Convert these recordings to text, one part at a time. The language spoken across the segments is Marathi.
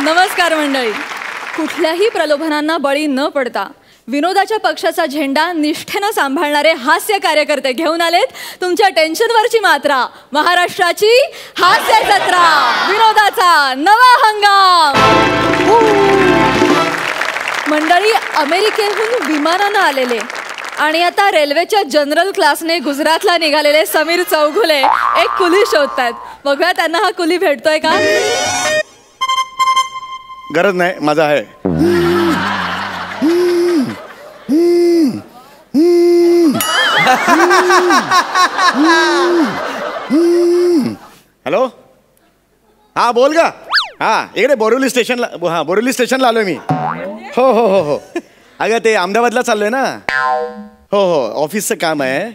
नमस्कार मंडळी. कुठल्याही प्रलोभनांना बळी न पडता विनोदाच्या पक्षाचा झेंडा निष्ठेनं सांभाळणारे हास्य कार्यकर्ते घेऊन आलेत तुमच्या टेन्शनवरची मात्रा. महाराष्ट्राची हास्य जत्रा, विनोदाचा नवा हंगाम. मंडळी अमेरिकेहून विमानानं आलेले आणि आता रेल्वेच्या जनरल क्लासने गुजरातला निघालेले समीर चौघुले एक कुली शोधतायत. बघूया त्यांना हा कुली भेटतोय का. गरज नाही, माझा आहे. हॅलो, हा बोल का. हा इकडे बोरिवली स्टेशनला. हा बोरिवली स्टेशनला आलोय मी. हो हो हो हो. अगं ते अहमदाबादला चाललोय ना. हो हो ऑफिसचं काम आहे.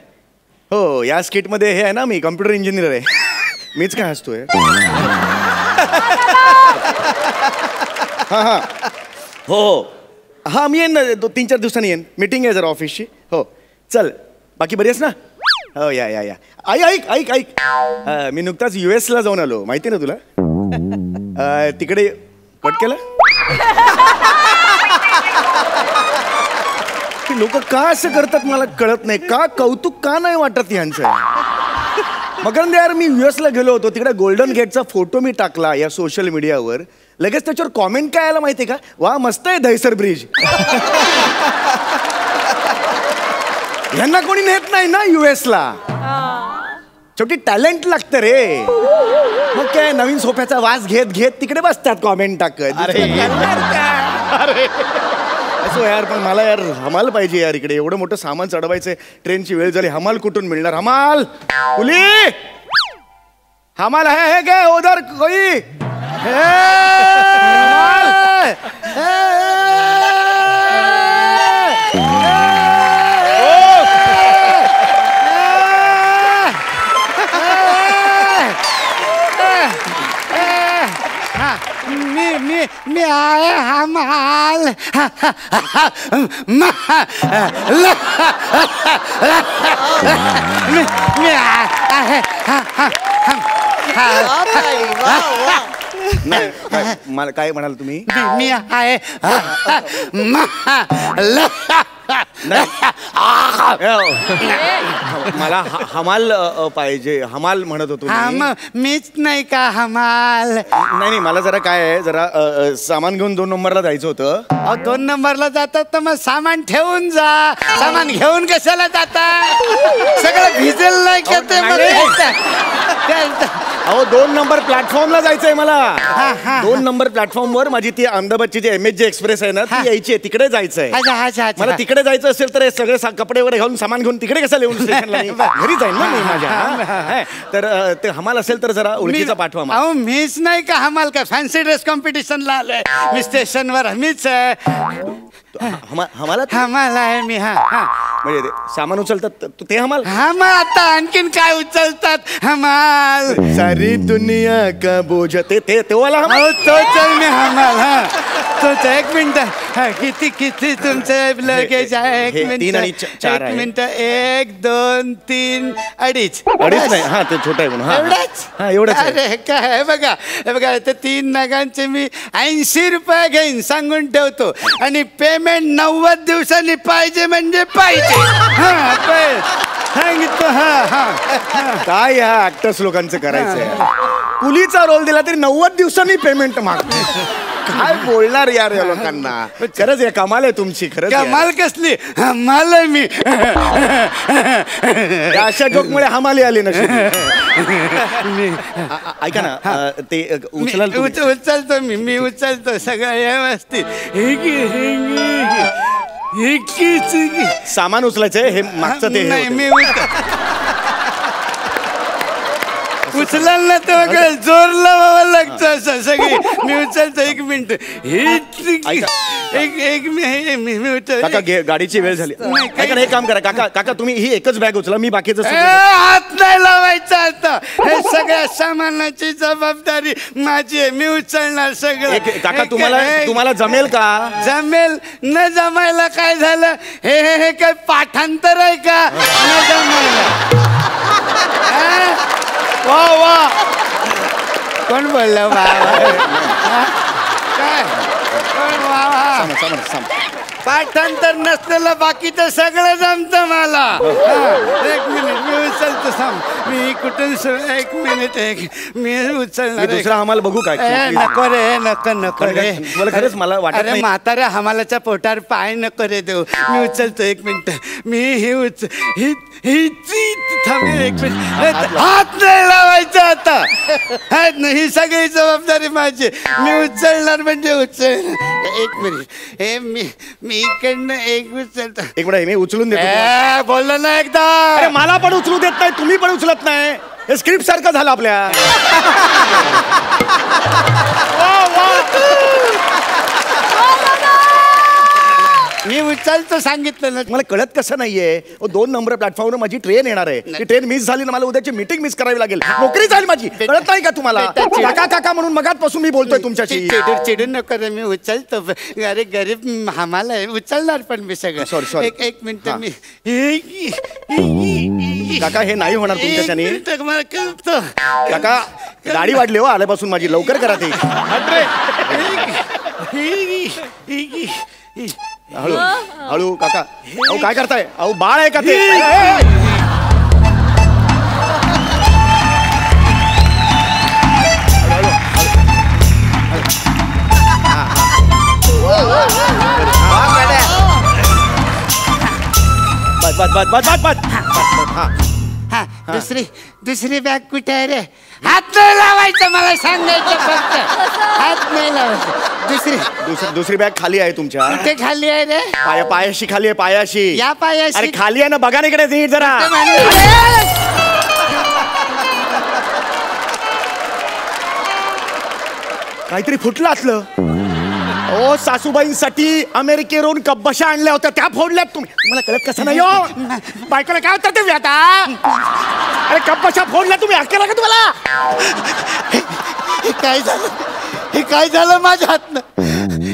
हो या स्किटमध्ये हे आहे ना, मी कम्प्युटर इंजिनियर आहे. मीच काय हसतोय. हां हां हो हो हां मी येईन ना 3-4 दिवसांनी येईन. मीटिंग आहे जरा ऑफिसची. हो चल, बाकी बरी आहेस ना. हो या या या. ऐक ऐक ऐक मी नुकताच US ला जाऊन आलो, माहिती ना तुला. तिकडे कट केलं. लोक का असं करतात मला कळत नाही. का कौतुक का नाही वाटत यांचं. मकरंद यार, मी US ला गेलो होतो. तिकडे गोल्डन गेटचा फोटो मी टाकला या सोशल मीडियावर. लगेच त्याच्यावर कॉमेंट काय आला माहितीये का. वा मस्त आहे दहिसर ब्रिज. यांना कोणी नेत नाही ना US ला. शेवटी टॅलेंट लागतं रे. मग काय नवीन सोफ्याचा वास घेत घेत तिकडे बसतात कॉमेंट टाकत. अरे असो यार, पण मला यार हमाल पाहिजे यार. इकडे एवढं मोठं सामान चढवायचंय, ट्रेनची वेळ झाली. हमाल कुठून मिळणार. हमाल कुली हमाल है क्या उधर कोई. मी आए हमाल. मला काय म्हणाल तुम्ही. मी आहे मला हमाल पाहिजे. हमाल म्हणत होतो मीच नाही का हमाल. नाही मला जरा काय आहे, जरा सामान घेऊन 2 नंबरला जायचं होतं. 2 नंबरला जातात तर मग सामान ठेवून जा. सामान घेऊन कशाला जाता. सगळं भिजेल नाही का ते. अहो 2 नंबर प्लॅटफॉर्मला जायचंय मला. 2 नंबर प्लॅटफॉर्मवर माझी ती अहमदाबादची जी MSG एक्सप्रेस आहे ना, ती यायची आहे. तिकडे जायचंय मला. तिकडे जायचं असेल तर सगळे कपडे वगैरे घालून सामान घेऊन तिकडे कसं येऊन स्टेशनला. घरी जाईल ना मी माझ्या. तर ते हमाल असेल तर जरा ओळखीचा पाठवा. अहो मीच नाही का हमाल. का फॅन्सी ड्रेस कॉम्पिटिशनला आलोय मी स्टेशनवर. मीच हमाला हमाल आहे मी. म्हणजे सामान उचलतात ते हमाल. मग आता आणखीन काय उचलतात हमाल. सारी दुनिया का बोझ ते वाला हमाल. तो चल मी हमाल. तोच. 1 मिनिट. किती तुमचं लगेज आहे. 1 मिनिट. 3 आणि 4 1 मिनिट. 1 2 3 2.5 नाही. हा ते छोटा आहे म्हणून. एवढाच. हा एवढाच. अरे काय बघा बघा, ते 3 नगांचे मी 80 रुपये घेईन सांगून ठेवतो. आणि पेमेंट 90 दिवसांनी पाहिजे म्हणजे पाहिजे. सांगितलं. काय या ऍक्टर्स लोकांचं करायचंय. कुलीचा रोल दिला तरी 90 दिवसांनी पेमेंट मागतो. काय बोलणार यार या लोकांना. खरंच या कमाल आहे तुमची. खरंच कमाल कसली. हमाल आहे मी. अशा जोकमुळे हमाली आली नशी. ऐका ना ते उचलतो मी उचलतो सगळं व्यवस्थित. सामान उचलायचंय. हे मागचं ते नाही मी उचलाल ना तर जोर लावावं लागतं असं सगळी. मी उचलतो. 1 मिनिट. मी काका गाडीची वेळ झाली. ऐका ना एक काम करा काका तुम्ही ही एकच बॅग उचला. मी बाकीचं हात नाही लावायचा आता. हे सगळ्या सामानाची जबाबदारी माझी आहे. मी उचलणार सगळं. काका तुम्हाला जमेल का. जमेल न जमायला काय झालं. हे काय पाठांतर आहे का. न जमायला. वा वा कोण बोललं. पाठांतर नसलेलं बाकीचं सगळं जमतं मला. एक मिनिट मी उचलतो थांब. मी कुठून एक मिनिट मी उचलणार. दुसरा हमाल बघू काय? नको रे नको रे. मला खरंच मला वाटत अरे म्हाताऱ्या हमालाच्या पोटावर पाय नको रे देऊ. मी उचलतो एक मिनिट. मी ही थांब एक मिनिट. हात नाही लावायचा आता. ही सगळी जबाबदारी माझी. मी उचलणार म्हणजे उचलणार. एक मिनिट. हे मी इकडनं एक उचलतो. एक मिनिट मी उचलून देतो. बोललो ना एकदा. अरे मला पण उचलू देत नाही, तुम्ही पण उचलत नाही. हे स्क्रिप्ट सारखं झालं आपल्या. मी उचलतो सांगितलं ना. मला कळत कसं नाहीये. 2 नंबर प्लॅटफॉर्मवर माझी ट्रेन येणार आहे. ती ट्रेन मिस झाली ना मला उद्याची मीटिंग मिस करावी लागेल. नोकरी झाली माझी. कळत नाही का तुम्हाला? काका काका म्हणून मगातपासून मी बोलतोय तुमच्याशी. चिडून नको रे. मी उचलतो. अरे गरीब हमाला उचलणार पण मी सगळं. सॉरी एक मिनिट. मी काका हे नाही होणार तुमच्याच्याने. मला कळतं. काका गाडी वाढली हो आल्यापासून माझी. लवकर करा ते. हळू हळू काका. अहो काय करताय? अहो बाळ आहे का ते? दुसरी बॅग कुठे आहे रे? हात नाही लावायचं मला सांगायचं फक्त. हात नाही लावायचं. दुसरी बॅग खाली आहे तुमच्या. कुठे खाली आहे रे? पायाशी खाली आहे. पायाशी. या पायाशी. अरे खाली आहे ना, बघा ना इकडे नीट जरा. काहीतरी फुटलं असलं. ओ सासूबाईंसाठी अमेरिकेवरून कब्बशा आणल्या होत्या, त्या फोडल्यात तुम्ही. मला कळत कसं नाही हो. बायकोला काय होतं ते आता? अरे कब्बशा फोडल्या तुम्ही. अक्कल का तुम्हाला? हे काय झालं माझ्या हातनं?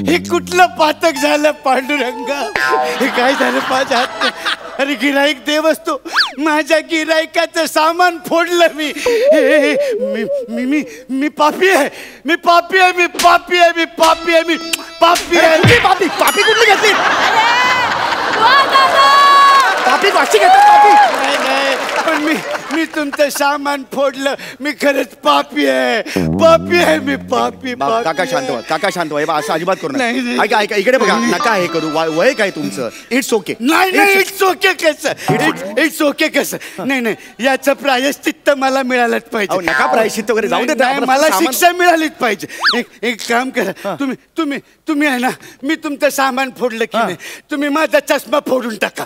हे कुठलं पातक झालं पांडुरंगा? हे काय झालं माझ्या हातनं? अरे गिराईक देव असतो. माझ्या गिराईकाचं सामान फोडलं मी. मी पापी आहे. मी पापी आहे. मी पापी आहे. मी पापी आहे. मी पापी आहे. पापी पापी कुठली घेतली? पापी वाशी घेतात पापी. नाही पण मी तुमचं सामान फोडलं. मी खरंच पापी आहे. पापी आहे. मी पापी. काका शांत व्हा. काका शांत व्हा. असं अजिबात करू नाही. नका. ऐका ऐका इकडे बघा. नका हे करू. वय काय तुमचं? It's okay. नाही इट्स ओके कसं? इट्स ओके कसं? नाही याचं प्रायश्चित्त मला मिळालंच पाहिजे. नका प्रायश्चित्त वगैरे जाऊ दे. मला शिक्षा मिळालीच पाहिजे. एक काम करा. तुम्ही आहे ना, मी तुमचं सामान फोडलं की नाही, तुम्ही माझा चष्मा फोडून टाका.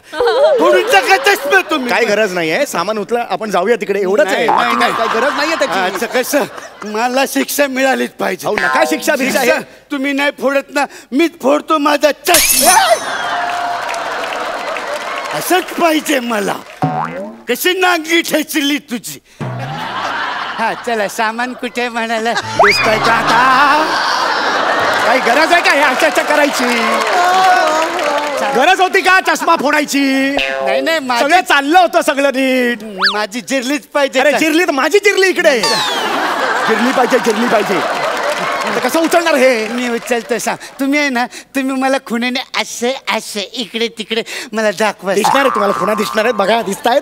फोडून टाका चष्मा तुम्ही. काय गरज नाहीये. सामान उचला, आपण जाऊया तिकडे. एवढंच आहे. काय गरज नाहीये त्याची. कसं? मला शिक्षा मिळालीच पाहिजे. नका शिक्षा भिक्षा. तुम्ही नाही फोडत ना, मीच फोडतो माझा चष्मा. असंच पाहिजे मला. कशी नांगी ठेचली तुझी. हा चला सामान कुठे म्हणाला? दिसतंय का आता? काही गरज आहे का हे अशा करायची? गरज होती का चष्मा फोडायची? नाही सगळं चाललं होतं सगळं नीट. माझी चिरलीच पाहिजे. अरे चिरली तर माझी चिरली इकडे. चिरली पाहिजे. कसं उचलणार हे? मी उचलतो सांग. तुम्ही आहे ना, तुम्ही मला खुणेने असे इकडे तिकडे मला दाखवा. दिसणार आहे तुम्हाला खुणा दिसणार आहेत. बघा दिसतायत.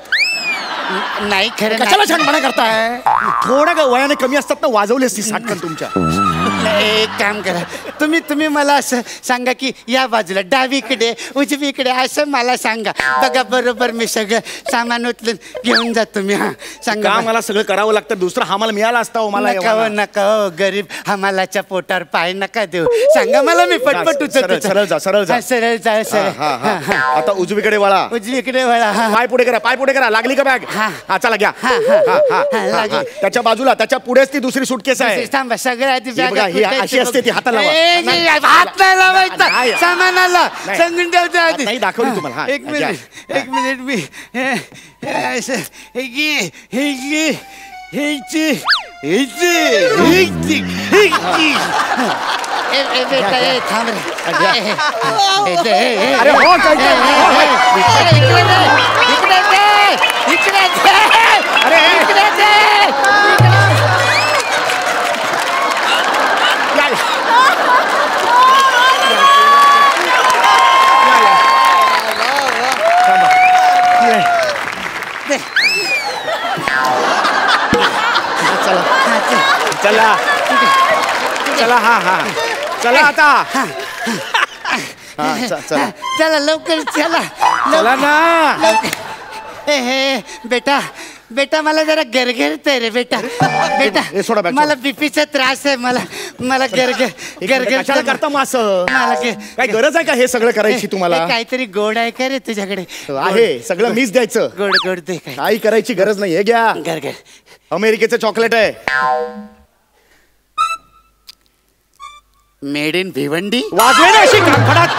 नाही खरं. कशाला छानपणा करताय? थोडं वयाने कमी असतात ना, वाजवली असती साटकन तुमच्या. एक काम करा. तुम्ही मला असं सांगा की या बाजूला डावीकडे उजवीकडे असं मला सांगा. बघा बरोबर मी सगळं सामान उचलून घेऊन जातो मी. हा सांगा. मला सगळं करावं लागतं. दुसरा हमाल मिळाला असता हो मला. नका हो गरीब हमालाच्या पोटावर पाय नका देऊ. सांगा मला. मी पटपट उचलतो. सरळ जा. आता उजवीकडे वळा. पाय पुढे करा. लागली का बॅग? हा चला घ्या. त्याच्या बाजूला त्याच्या पुढेच ती दुसरी सुटकेस आहे. थांबा सगळ्या आधी ही अशी असते ती. हाताला हात नाही लावायचा सामानाला. सांगून ठेवतो आधी. नाही दाखवली तुम्हाला. एक मिनिट मी थांब चला चला हा हा चला आता हा चला चला लवकर चला चला ना. हे बेटा बेटा मला जरा गरगरतंय रे बेटा बेटा हे सोडा बॅग, मला बीपीचा त्रास आहे मला मला गरगर कशाला करता मग असं? मला काय गरज आहे का हे सगळं करायची तुम्हाला? काहीतरी गोड आहे का रे तुझ्याकडे? आहे सगळं मीच द्यायचं. गोड गोड दे काय काही करायची गरज नाही. हे घ्या गरगर अमेरिकेचं चॉकलेट आहे. Made in Bhiwandi. वाजवे ना अशी फडाक.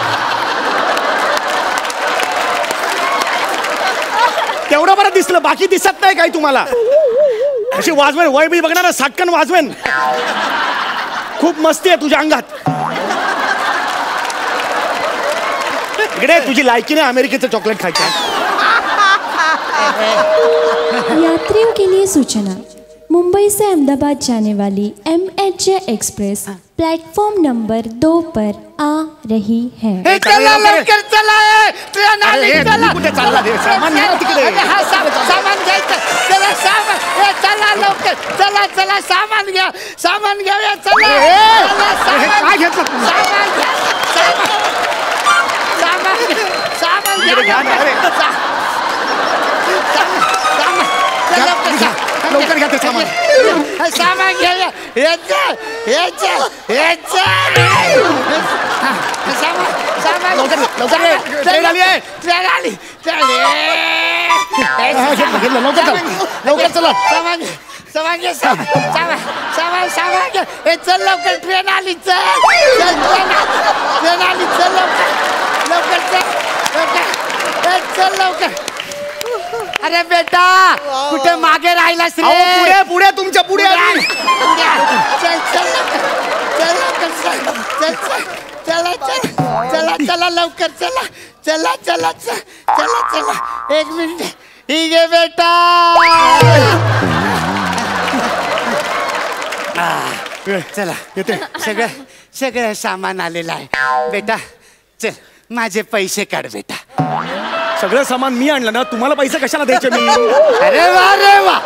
तेवढं बरं दिसलं, बाकी दिसत नाही काही तुम्हाला. अशी वाजवेन वय बी बघणार साटकन वाजवेन. खूप मस्ती आहे तुझ्या अंगात. इकडे तुझी लायकी नाही अमेरिकेचं चॉकलेट खायचं. यात्रियों के लिए सूचना, मुंबई से अहमदाबाद जाने वाली MHJ एक्सप्रेस प्लेटफॉर्म नंबर 2 पर आ रही है. चला लवकर चला ट्रेन आली चला. कुठे चालला रे? सामान घ्या तिकडे. सामान घ्यायचं चला सामान चला लवकर चला चला सामान घ्या चला काय घेतलं? सामान लवकर घ्या ते सामान. सामान घ्या सामान ट्रेन आली आहे. लवकर चला. सामान घ्या चल लवकर ट्रेन आली चल ट्रेन आली चल लवकर चल लवकर. अरे बेटा कुठे मागे राहिलास रे? पुढे पुढे तुमच्या पुढे आली. चल चल चल चल चला चला चला लवकर चला चला 1 मिनिट. ठीक आहे बेटा. चला येते. सगळं सामान आलेलं आहे बेटा. चल माझे पैसे काढ बेटा. सगळं सामान मी आणलं ना, तुम्हाला पैसे कशाला द्यायचे मी? अरे वा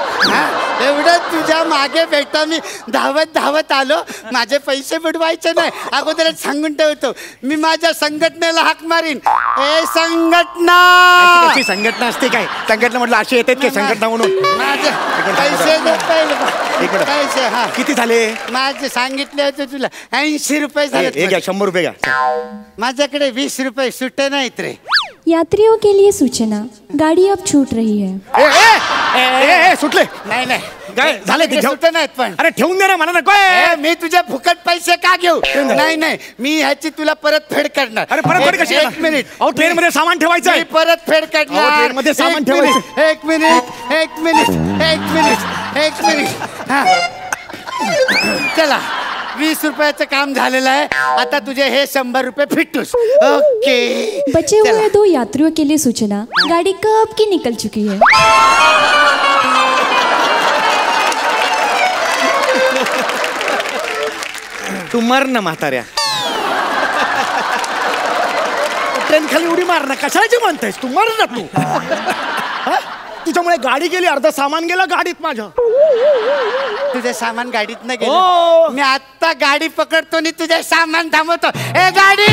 एवढं तुझ्या मागे बेटा मी धावत आलो. माझे पैसे बुडवायचे नाही अगोदरच सांगून ठेवतो. मी माझ्या संघटनेला हाक मारीन. ए संघटना. कशी संघटना असते काय? संघटना म्हटलं अशी येतात की संघटना म्हणून? माझे पैसे दे पहिले. एक मिनिट. पैसे हा किती झाले? माझे सांगितले होते तुला 80 रुपये झाले. हे घ्या 100 रुपये घ्या. माझ्याकडे 20 रुपये सुट्टे नाहीत रे. यात्रियों के लिए सूचना, गाड़ी अब छूट रही है. सुटले नाही काय झाले ते? सुट्टे नाहीत पण. अरे ठेवून दे ना मला. नको मी तुझे फुकट पैसे का घेऊ? नाही मी ह्याची तुला परत फेड करणार. अरे परत कशी? 1 मिनिट. अहो ट्रेन मध्ये सामान ठेवायचं आहे. मी परत फेड करणार. ट्रेन मध्ये सामान ठेवायचं. 1 मिनिट. हा चला 20 रुपयाचं काम झालेलं आहे. आता तुझे हे 100 रुपये फिटूस. ओके. बचे हुए 2 यात्रियों के लिए सूचना, गाड़ी कब की निकल चुकी है. तू मर ना म्हाताऱ्या. ट्रेन खाली उडी मार ना. कशाची म्हणतेस तू? मर ना तू. तुझ्यामुळे गाडी गेली, अर्ध सामान गेलं गाडीत माझं. तुझे सामान गाडीत न हो. गेलं. मी आता गाडी पकडतो आणि तुझे सामान थांबवतो. ए गाडी.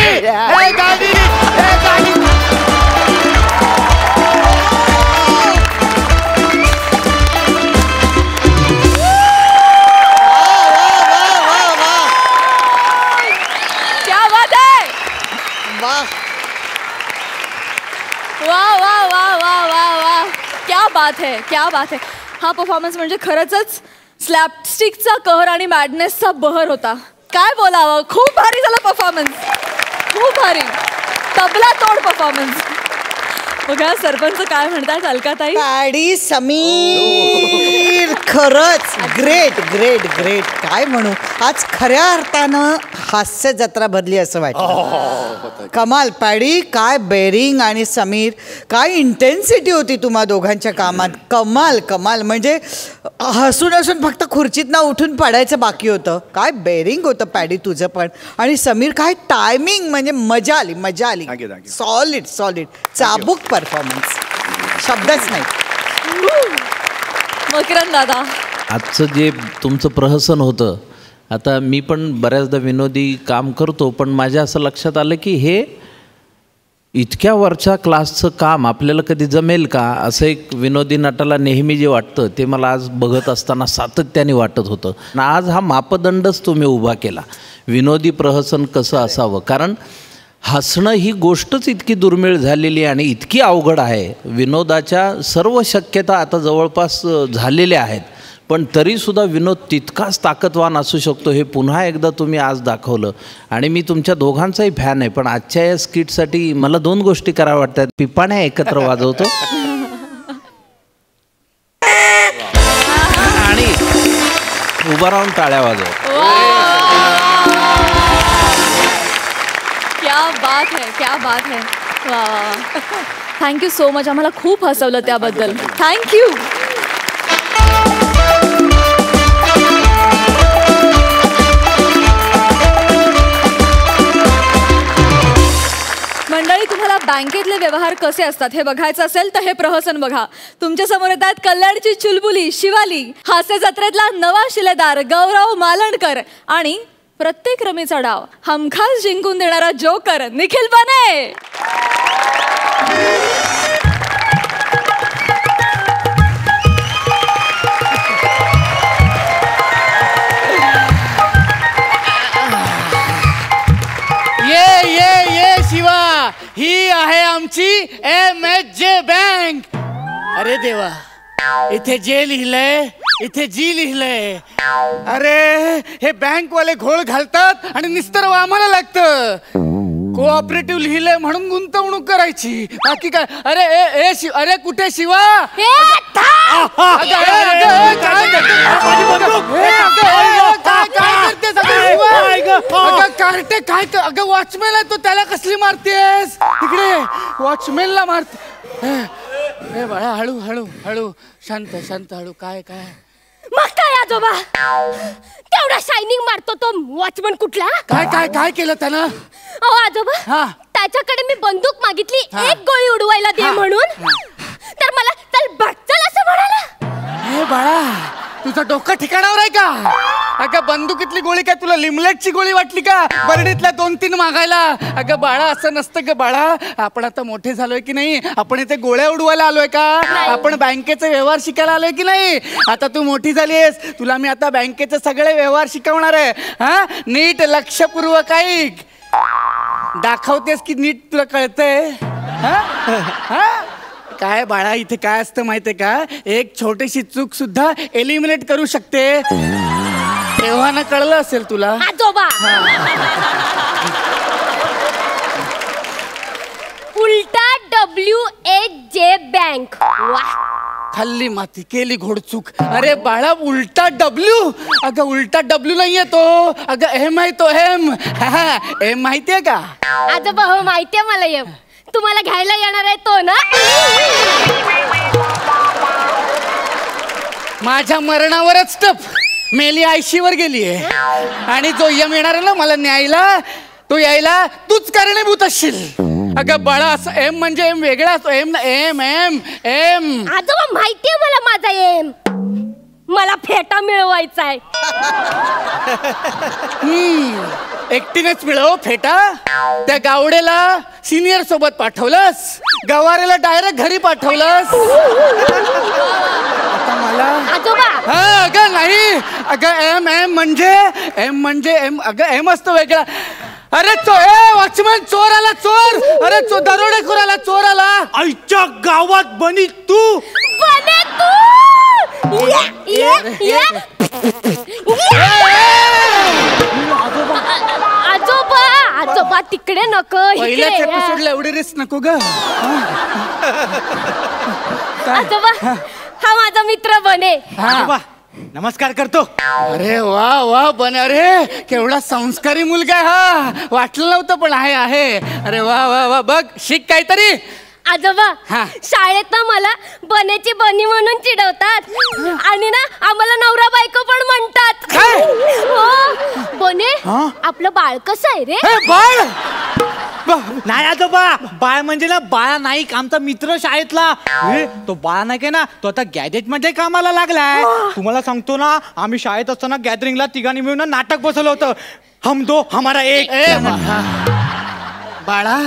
क्या बात है. वाह वाह वाह वाह वाह वाह. क्या बात है. हा परफॉर्मन्स म्हणजे खरंच स्लॅपस्टिकचा कहर आणि मॅडनेसचा बहर होता. काय बोलावं. खूप भारी झाला परफॉर्मन्स. खूप भारी. तबला तोड परफॉर्मन्स. बघा सरपंच काय म्हणतात अलकाताई. पॅडी समीर खरंच ग्रेट ग्रेट ग्रेट. काय म्हणू, आज खऱ्या अर्थानं हास्य जत्रा भरली असं वाटतं. कमाल पॅडी. काय बेरिंग आणि समीर, काय इंटेन्सिटी होती तुम्हा दोघांच्या कामात. कमाल कमाल. म्हणजे हसून हसून फक्त खुर्चीतनं उठून पडायचं बाकी होतं. काय बेरिंग होतं पॅडी तुझं पण. आणि समीर काय टायमिंग. म्हणजे मजा आली. सॉलिड चाबूक परफॉर्मन्स. शब्दच नाही. मकरंद दादा आजचं जे तुमचं प्रहसन होतं, आता मी पण बऱ्याचदा विनोदी काम करतो, पण माझ्या असं लक्षात आलं की हे इतक्या वरच्या क्लासचं काम आपल्याला कधी जमेल का, असं एक विनोदी नटाला नेहमी जे वाटतं ते मला आज बघत असताना सातत्याने वाटत होतं. आज हा मापदंडच तुम्ही उभा केला, विनोदी प्रहसन कसं असावं. कारण हसणं ही गोष्टच इतकी दुर्मिळ झालेली आहे आणि इतकी अवघड आहे. विनोदाच्या सर्व शक्यता आता जवळपास झालेल्या आहेत, पण तरीसुद्धा विनोद तितकाच ताकदवान असू शकतो हे पुन्हा एकदा तुम्ही आज दाखवलं. आणि मी तुमच्या दोघांचाही फॅन आहे, पण आजच्या या स्किटसाठी मला 2 गोष्टी कराव्या वाटतात. पिपाण्या एकत्र वाजवतो आणि उभा राहून टाळ्या वाजवतो. क्या बात है, क्या बात है. वा, थँक्यू सो मच. आम्हाला खूप हसवलं त्याबद्दल. थँक्यू. मंडळी, तुम्हाला बँकेतले व्यवहार कसे असतात हे बघायचं असेल तर हे प्रहसन बघा. तुमच्या समोर येतात कल्याणची चुलबुली शिवाली, हास्य जत्रेतला नवा शिलेदार गौरव मालणकर आणि प्रत्येक रमीचा डाव हमखास जिंकून देणारा जोकर निखिल बने. ये शिवा, ही आहे आमची MHJ बँक. अरे देवा, इथे जे लिहिलंय इथे जी लिहिलंय. अरे हे बँकवाले घोळ घालतात आणि निस्तर आम्हाला लागतं. कोऑपरेटिव्ह लिहिलंय म्हणून गुंतवणूक करायची, बाकी काय. अरे कुठे शिवा? कार्टे काय? अगं वॉचमॅन आहे तो, त्याला कसली मारतेस? इकडे वॉचमॅनला मारते. ए बाळा, हळू हळू हळू, शांत शांत, हळू. काय काय मग काय आजोबा, तेवढा शायनिंग मारतो तो वॉचमन कुठला? काय काय काय केलं त्यानं? अहो आजोबा, हा. त्याच्याकडे मी बंदूक मागितली हा. 1 गोळी उडवायला दे म्हणून, तर मला चल बघ चल असं म्हणाला. हे बाळा, तुझं डोकं ठिकाणावर आहे का? अगं बंदुकीतली गोळी काय तुला लिमलेटची गोळी वाटली का? बरडीतल्या 2-3 मागायला? अगं बाळा, असं नसतं ग बाळा. आपण आता मोठे झालोय की नाही? आपण इथे गोळ्या उडवायला आलोय का? आपण बँकेचे व्यवहार शिकायला आलोय की नाही? आता तू मोठी झालीस, तुला मी आता बँकेचे सगळे व्यवहार शिकवणार आहे. हा, नीट लक्षपूर्वक ऐक. दाखवतेस की नीट तुला कळतंय? काय बाळा, इथे काय असतं माहितीये का? एक छोटीशी चूक सुद्धा एलिमिनेट करू शकते. तेव्हा ना कळलं असेल तुला. आजोबा, उलटा WHJ बँक. वाह, खाल्ली माती केली घोडचूक. अरे बाळा, उलटा W. अगं उलटा W नाहीये तो, अगं M आहे तो. M माहितीये का? आजोबा हो, माहितीये मला. ये तुम्हाला घ्यायला येणार आहे तो ना? माझ्या मरणावरच टप मेली, आयशीवर गेलीये. आणि जो यम येणार आहे ना मला न्यायला, तो यायला तूच कारणीभूत असशील. अगं बाळा, असं M म्हणजे M वेगळा असतो. M ना, M. आजोबा माहितीये मला माझा एम. मला फेटा मिळवायचा आहे. एकटीनेच मिळव फेटा? त्या गावडेला सिनियर सोबत पाठवलंस, गवारेला डायरेक्ट घरी पाठवलंस. आता मला आजोबा, हा, अगं नाही, अगं M म्हणजे M. अगं M असतो वेगळा. अरे वॉचमॅन, चोर आला, चोर. अरे दरोडेखोर आला, चोर आला. आईच्या गावात बनी तू. बने तू. आजोबा तिकडे नको, पहिल्याच एपिसोडला एवढी रिस्क नको ग. आजोबा, हा माझा मित्र बने. नमस्कार करतो. अरे वा वा बने, अरे केवढा संस्कारी मुलगा आहे हा. वाटलं नव्हतं पण आहे. अरे वा वा वा, बघ शिक काहीतरी. आजोबा, शाळेत ना मला बनेची बनी म्हणून चिडवतात आणि ना आम्हाला नवरा बायको पण म्हणतात. हो बने, आपलं बाळ कसं आहे रे? बाळ नाही आजोबा, बाळ म्हणजे ना बाळा नाईक, आमचा मित्र शाळेतला. तो बाळा नाईक आहे ना, तो आता गॅजेट मध्ये कामाला लागलाय. तुम्हाला सांगतो ना, आम्ही शाळेत असताना गॅदरिंगला तिघांनी मिळून नाटक बसवलं होतं, हम दो हमारा एक. बाळा,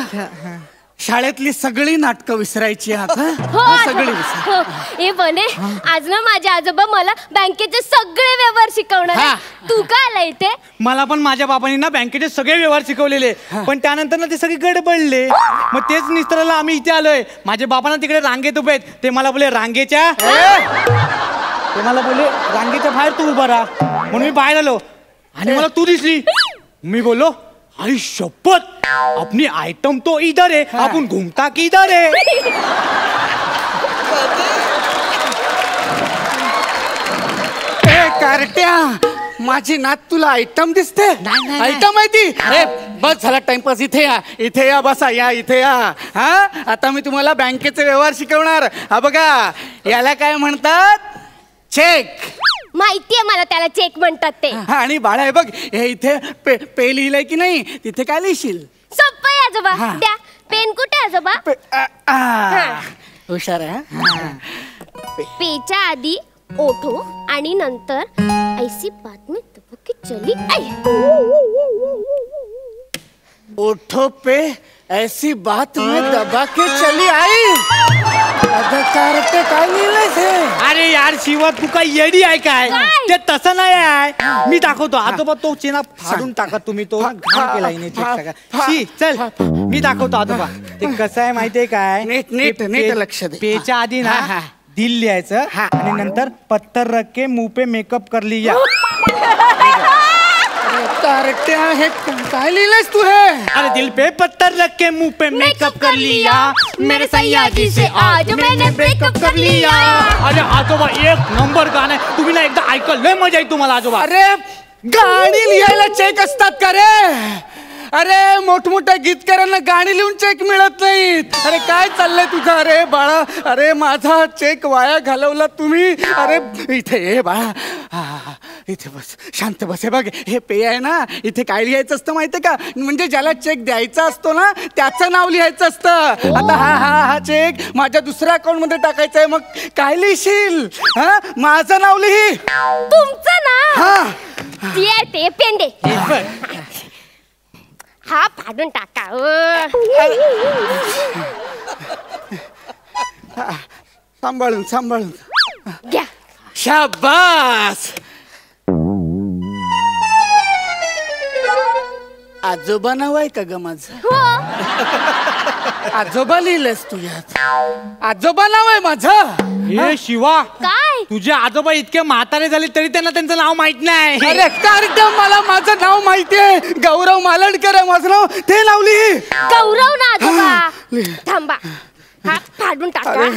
शाळेतली सगळी नाटकं विसरायची आता. हो सगळी हो. ए बने, आज ना माझे आजोबा मला बँकेचे सगळे व्यवहार शिकवणार आहे. तू का आला इथे? मला पण माझ्या बाबांनी ना बँकेचे सगळे व्यवहार शिकवलेले, पण त्यानंतर ना ते सगळे गडबडले. मग तेच निस्तराला आम्ही इथे आलोय. माझ्या बाबांना तिकडे रांगेत उभे आहेत. ते मला बोले रांगेच्या बाहेर तू उभा राहा, म्हणून मी बाहेर आलो आणि मला तू दिसली. मी बोललो, आई शपथ, अपनी आइटम तो इधर है, आपण घूमता की इधर है. कारट्या, माझी नात तुला आयटम दिसते? आयटम आहे ती. अरे बस झाला टाइमपास. इथे या, इथे या, बसा, या इथे या. हा, आता मी तुम्हाला बँकेचे व्यवहार शिकवणार. हा बघा, याला काय म्हणतात? चेक. माहितीये मला त्याला चेक म्हणतात ते. आणि बाळा, हे बघ, हे इथे पे लिहिलंय की नाही, तिथे काय लिहिशील? सोपं आहे आजोबा. द्या पेन. कुठे आजोबा? हुशार आहे. पेच्या आधी ओठो आणि नंतर ऐसी बात में तबकी चली आई. ओठो पे ऐसी बात में दबा के चली आई. कारटे काय लिहिलंय? अरे यार शिवा, तू काय येडी आहे काय? ते तसं नाही आहे. मी दाखवतो. आजोबा तो चेना फाडून टाका तुम्ही, तो घाण केला हिने चेक. चल मी दाखवतो आजोबा. ते कसं आहे माहितीये काय? नीट लक्ष दे. पेच्या आधी ना दिल लिहायचं आणि नंतर पत्थर रख के मुंह पे मेकअप कर लिया. कारट्या, हे काय लिहिलंयस तू? हे अरे दिल पे पत्थर रख के मुंह पे मेकअप कर लिया, मेरे सयाजी से आज मैंने ब्रेकअप कर लिया. अरे आजोबा, एक नंबर गाणं आहे. तुम्ही ना एकदा ऐकलं, लय मजा येईल तुम्हाला आजोबा. अरे गाणी लिहायला चेक असतात का रे? अरे मोठमोठ्या गीतकारांना गाणी लिहून चेक मिळत नाहीत. अरे काय चाललंय तुझं? अरे बाळा, अरे माझा चेक वाया घालवला तुम्ही. अरे इथे ये बाळा, इथे बस, शांत बस. हे बघ, हे पे आहे ना, इथे काय लिहायचं असतं माहितीये का? म्हणजे ज्याला चेक द्यायचा असतो ना, त्याचं नाव लिहायचं असतं. आता हा चेक माझ्या दुसऱ्या अकाउंट मध्ये टाकायचा आहे. मग काय लिहिशील? हा, माझं नाव लिही. तुमचं नाव? हा, ते पेन दे. हा फाडून टाका. सांभाळून घ्या. शाबास. आजोबा नाव आहे का ग माझं? आजोबा लिहिलंस तू यात? आजोबा नाव आहे माझं. हे शिवा, काय? तुझे आजोबा इतके म्हातारे झाले तरी त्यांना त्यांचं नाव माहित नाही. अरे कारट्या, मला माझं नाव माहितीये. गौरव मालणकर आहे माझं नाव. ते नाव लिही. गौरव ना आजोबा. थांबा, हा फाडून टाका.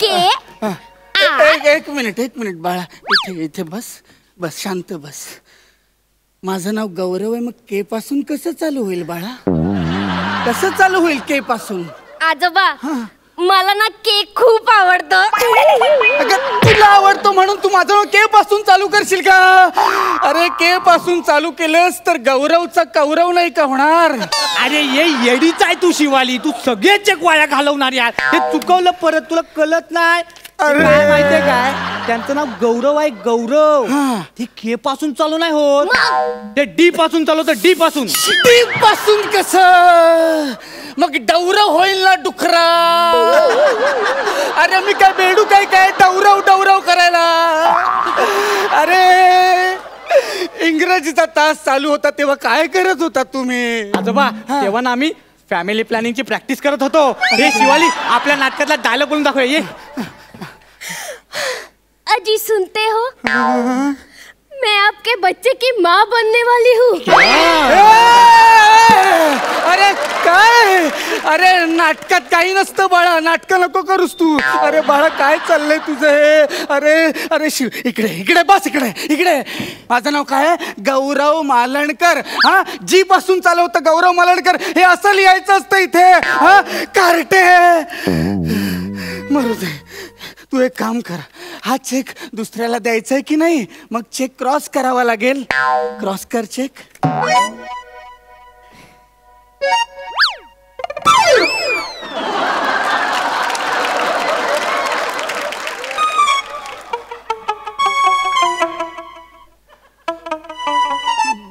के एक मिनिट बाळा, इथे बस, शांत बस. माझं नाव गौरव आहे, मग के पासून कसं चालू होईल बाळा? कसं चालू होईल के पासून? आजोबा, मला ना केक खूप आवडतो. तुला आवडतो म्हणून तू माझं नाव के पासून चालू करशील का? अरे के पासून चालू केलंस तर गौरवचा कौरव नाही का होणार? अरे ये येडीच आहे तू शिवाली. तू सगळे चेक वाया घालवणार यार. हे चुकवलं परत, तुला कळत नाही. अरे माहितीये काय, त्यांचं नाव गौरव आहे. गौरव ते के पासून चालू नाही होत, ते डी पासून चालवतं. डी पासून कसं? मग डौरव होईल ना डुकरा. अरे मी काय बेडू काय डौरव करायला? अरे इंग्रजीचा तास चालू होता तेव्हा काय करत होता तुम्ही? आजोबा, तेव्हा ना आम्ही फॅमिली प्लॅनिंगची प्रॅक्टिस करत होतो. हे शिवाली, आपल्या नाटकातला डायलॉग बोलून दाखव. ये. अजी सुनते हो, मैं आपके बच्चे की माँ बनने वाली हूँ. अरे काय? अरे नाटकात काही नसतं बाळा. नाटकं नको करूस तू. अरे बाळा, काय चाललंय तुझं हे? अरे शिव, इकडे बस. इकडे माझं नाव काय आहे? गौरव मालणकर. हा, जी पासून चालवतं गौरव मालणकर. हे असं लिहायचं असतं इथे. हा कारटे, मरू दे. तू एक काम कर, हा चेक दुसऱ्याला द्यायचा आहे की नाही, मग चेक क्रॉस करावा लागेल. क्रॉस कर चेक.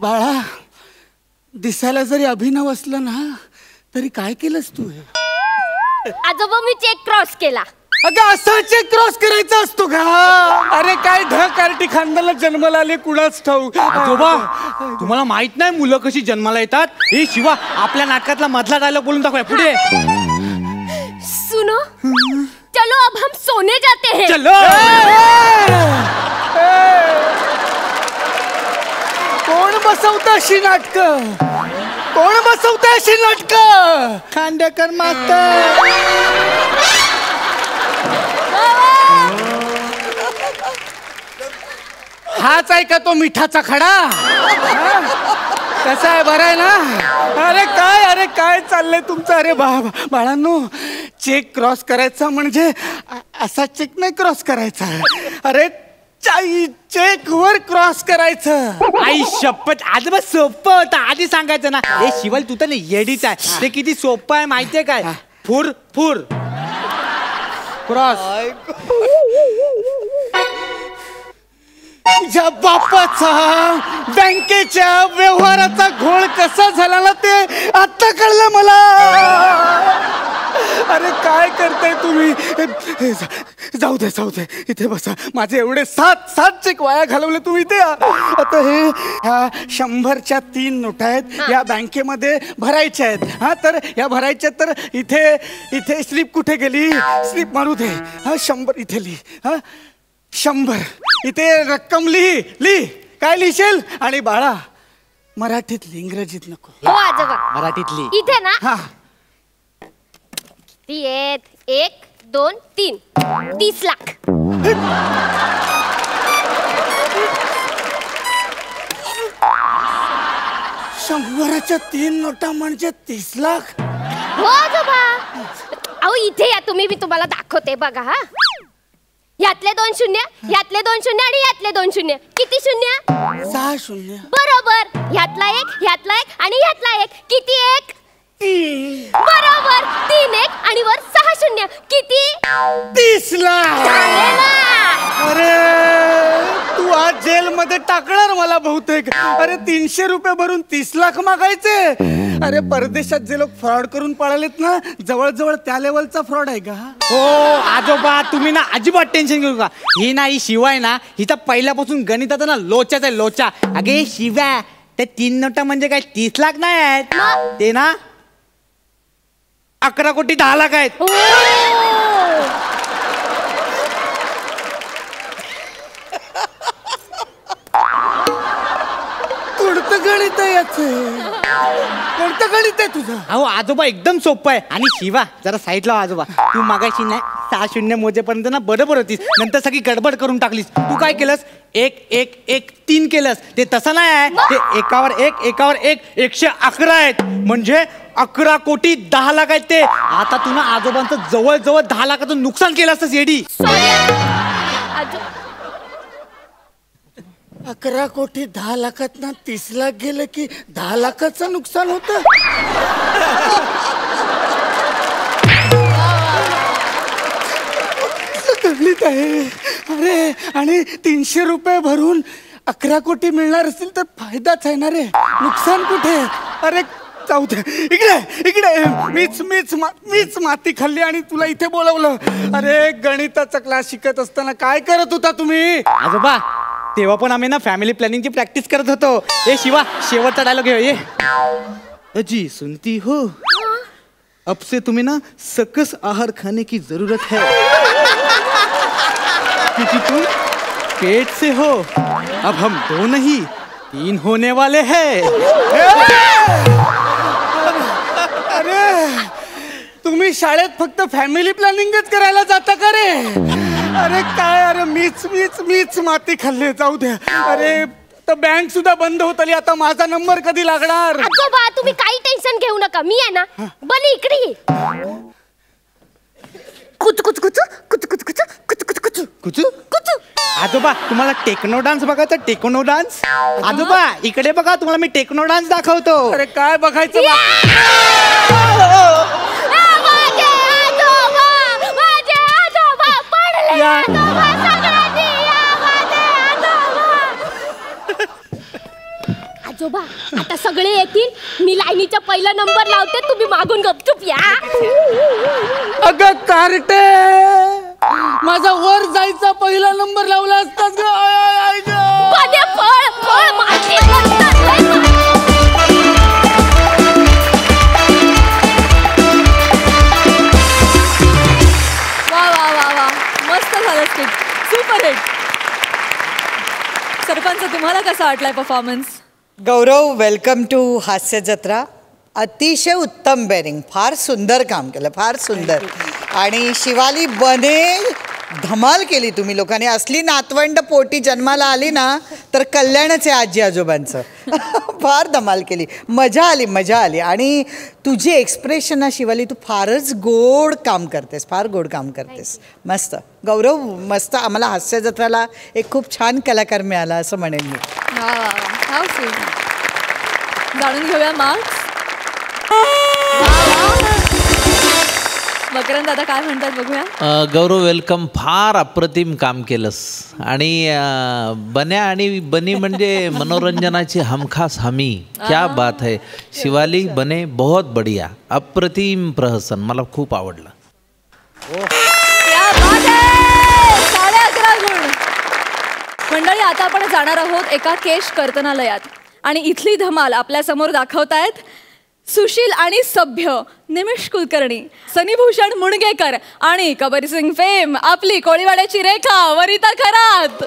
बाळा, दिसायला जरी अभिनव असलं ना तरी काय केलंस तू हे? आजोबा मी चेक क्रॉस केला. अगं असा चेक क्रॉस करायचा असतो का? अरे काय ढकार्टी खानदाला जन्माला आले कुणाच ठाऊक. आजोबा तुम्हाला माहित नाही मुलं कशी जन्माला येतात? हे शिवा, आपल्या नाटकातला मधला डायलॉग बोलून दाखवूया पुढे. सुनो, चलो अब हम सोने जाते हैं. चलो. कोण बसवतं अशी नाटक? कोण बसवतं अशी नाटक? खांडेकर मास्तर. हाच आहे का तो मिठाचा खडा? कसा आहे, बरा आहे ना? अरे काय चाललंय तुमचं? अरे बाळांनो, चेक क्रॉस करायचा म्हणजे असा चेक नाही क्रॉस करायचा. अरे चेक वर क्रॉस करायचं. आई शपथ, आजोबा सोपं होतं, आधी सांगायचं ना. हे शिवाल तू तर येडीच आहे. ते किती सोपं आहे माहितीये काय? फुर फुर क्रॉस. तुझ्या बापाचा बँकेच्या व्यवहाराचा घोळ कसा झाला ना ते आता कळलं मला. अरे काय करताय तुम्ही? जाऊ दे इथे बसा. माझे एवढे सात चेक वाया घालवले तुम्ही ते. आता हे ह्या 100च्या 3 नोटा आहेत, या बँकेमध्ये भरायच्या आहेत. हा, तर या भरायच्या, तर इथे स्लिप कुठे गेली? स्लिप मारू दे. हा, 100 इथे लिही. हा, 100 इथे रक्कम लिही. काय लिहिशील? आणि बाळा, मराठीत लिही, इंग्रजीत नको. हो आजोबा, मराठीत लिही. इथे ना. हा, ती आहेत 1, 2, 3 30 लाख. 100च्या 3 नोटा म्हणजे 30 लाख. हो आजोबा. अहो इथे या तुम्ही, मी तुम्हाला दाखवते बघा. हा, यातले 2 शून्य, यातले 2 शून्य आणि यातले 2 शून्य. किती शून्य? 6 शून्य. बरोबर. यातला 1, यातला 1 आणि यातला 1. किती 1? 3. बरोबर. 3 1 आणि वर 6 शून्य. किती? 30 लाख. अरे तू आज जेलमध्ये टाकणार मला बहुतेक. अरे 300 रुपये भरून 30 लाख मागायचे. अरे परदेशात जे लोक फ्रॉड करून पळालेत ना, जवळजवळ त्या लेवलचा फ्रॉड आहे का? हो आजोबा, तुम्ही ना अजिबात टेन्शन घेऊ का. ही ना, ही शिवाय ना, हिचा पहिल्यापासून गणिताचा ना लोचाच आहे, लोचा. अगे शिव्या, ते 3 नोटा म्हणजे काय 30 लाख नाही आहेत. ते ना 11 कोटी 10 लाख आहेत. कोणतं गणित आहे याचं? कोणतं गणित आहे तुझं? अहो आजोबा, एकदम सोपं आहे. आणि शिवा, जरा साईडला आजोबा. तू मागाशी नाही 6 शून्य मोजेपर्यंत ना बरोबर होतीस, नंतर सगळी गडबड करून टाकलीस. तू काय केलंस? 1 1 1 3 केलंस. ते तसं नाही आहे. ते एकावर 1 111 आहेत. म्हणजे 11 कोटी 10 लाख आहेत ते. आता तू ना आजोबांचं जवळजवळ 10 लाखाचं नुकसान केलं असतं येडी. 11 कोटी 10 लाखात ना 30 लाख गेलं की 10 लाखाचं नुकसान होतं. गणित आहे. अरे आणि 300 रुपये भरून 11 कोटी मिळणार असतील तर फायदाच आहे ना रे. नुकसान कुठे? अरे जाऊ दे. इकडे मीच माती खाल्ली आणि तुला इथे बोलवलं. अरे गणिताचा क्लास शिकत असताना काय करत होता तुम्ही? आजोबा, तेव्हा पण आम्ही ना फॅमिली प्लॅनिंगची प्रॅक्टिस करत होतो. ए शिवा, शेवटचा डायलॉग घेऊ. ये अजी सुनती हो, अब से तुम्हें ना सकस आहार खाने की जरूरत है, क्योंकि तुम पेट से हो. अब हम 2 नहीं 3 होने वाले हैं. अरे तुम्ही शाळेत फक्त फॅमिली प्लॅनिंगच करायला जाता का रे? अरे काय, अरे मीच माती खाल्ली. जाऊ द्या. अरे तर बँक सुद्धा बंद होत आली. आता माझा नंबर कधी लागणार? आजोबा तुम्ही काही टेन्शन घेऊ नका. मी आहे ना, बनी इकडे ये. कुच कुच कुच कुच कुच कुच कुच कुच कुचू कुचू. आजोबा तुम्हाला टेक्नो डान्स बघायचा? Techno dance. आजोबा इकडे बघा, तुम्हाला मी टेक्नो डान्स दाखवतो. अरे काय बघायचं? आजोबा आता सगळे येतील, मी लाईनीचा पहिला नंबर लावते, तुम्ही मागून गपचूप या. अगं कार्टे, माझा वर जायचा पहिला नंबर लावला असतास ग. वा वा वा वा, मस्त झालं स्किट, सुपर हिट. सरपंच, तुम्हाला कसा वाटलाय परफॉर्मन्स? गौरव, वेलकम टू हास्य जत्रा. अतिशय उत्तम बेरिंग, फार सुंदर काम केलं, फार सुंदर. आणि शिवाली बने, धमाल केली तुम्ही लोकांनी. असली नातवंड पोटी जन्माला आली ना तर कल्याणच आहे आजी आजोबांचं. फार धमाल केली, मजा आली, मजा आली. आणि तुझी एक्सप्रेशन ना शिवाली, तू फारच गोड काम करतेस, फार गोड काम करतेस. मस्त गौरव, मस्त. आम्हाला हास्य जत्राला एक खूप छान कलाकार मिळाला असं म्हणेन मी. जाणून घेऊया मार्क्स. मकरंद दादा काय म्हणतात बघूया. गौरव, वेलकम. फार अप्रतिम काम केलंस. आणि बन्या आणि बनी म्हणजे मनोरंजनाची हमखास हमी. क्या बात है. शिवाली, बने, बहुत बढ़िया, अप्रतिम प्रहसन, मला खूप आवडलं. क्या बात है. 11.5 गुण. मंडळी, आता आपण जाणार आहोत एका केश कर्तनालयात आणि इथली धमाल आपल्या समोर दाखवतायत सुशील आणि सभ्य निमिष कुलकर्णी, सनीभूषण मुणगेकर आणि कबीर सिंग फेम आपली कोळीवाड्याची रेखा वरिता खरात.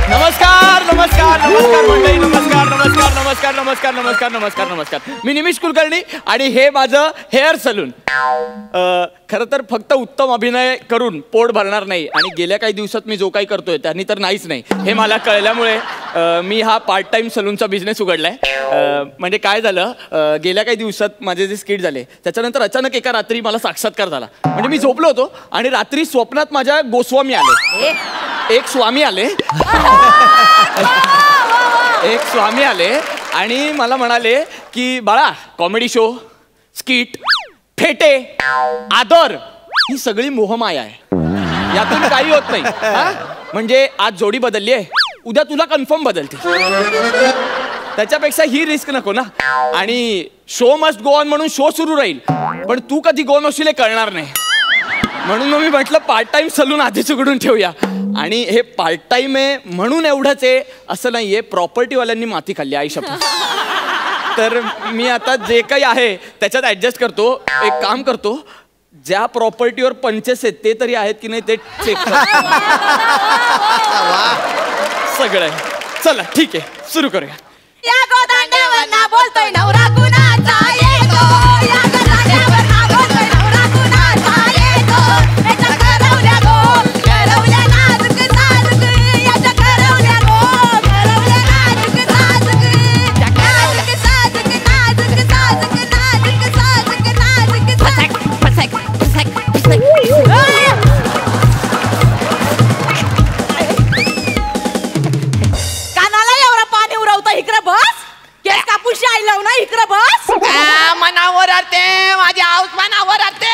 नमस्कार नमस्कार नमस्कार मंडळी, नमस्कार नमस्कार नमस्कार नमस्कार नमस्कार नमस्कार नमस्कार. मी निमिष कुलकर्णी आणि हे माझं हेअर सलून. खरं तर फक्त उत्तम अभिनय करून पोट भरणार नाही आणि गेल्या काही दिवसात मी जो काही करतोय त्यांनी तर नाहीच नाही हे मला कळल्यामुळे मी हा पार्ट टाइम सलूनचा बिझनेस उघडलाय. म्हणजे काय झालं, गेल्या काही दिवसात माझे जे स्किट झाले त्याच्यानंतर अचानक एका रात्री मला साक्षात्कार झाला. म्हणजे मी झोपलो होतो आणि रात्री स्वप्नात माझ्या गोस्वामी आले, एक स्वामी आले, एक स्वामी आले आणि मला म्हणाले की बाळा, कॉमेडी शो, स्किट, फेटे, आदर ही सगळी मोहमाया आहे, यातून काही होत नाही. म्हणजे आज जोडी बदलली आहे, उद्या तुला कन्फर्म बदलते, त्याच्यापेक्षा ही रिस्क नको ना. आणि शो मस्ट गो ऑन म्हणून शो सुरू राहील, पण तू कधी गो नसशील हे कळणार नाही. म्हणून मग मी म्हटलं पार्ट टाइम सलून आधीच उघडून ठेवूया. आणि हे पार्ट टाइम आहे म्हणून एवढंच आहे असं नाहीये, प्रॉपर्टीवाल्यांनी माती खाल्ली आयुष्यात. तर मी आता जे काही आहे त्याच्यात ऍडजस्ट करतो. एक काम करतो, ज्या प्रॉपर्टीवर पंचेस आहेत ते तरी आहेत की नाही ते चेक करतो. सगळं आहे. चला ठीक आहे, सुरू करूया. या गोदांड्यावर ना बोलतोय नवरा कुणाचा येतो, या गोदांड्यावर ना बोलतोय नवरा कुणाचा येतो, याच्या करवल्या गो करवल्या नाजूक साजूक, याच्या करवल्या गो करवल्या नाजूक साजूक, नाजूक साजूक नाजूक साजूक नाजूक साजूक नाजूक फसक फसक फसक फसक. कानाला एवढं पाणी उरवतं, इकडे बस. केस कापूशी आई लावू ना, इकडे बस. मनावर आते माझी हाऊस, मनावर आते.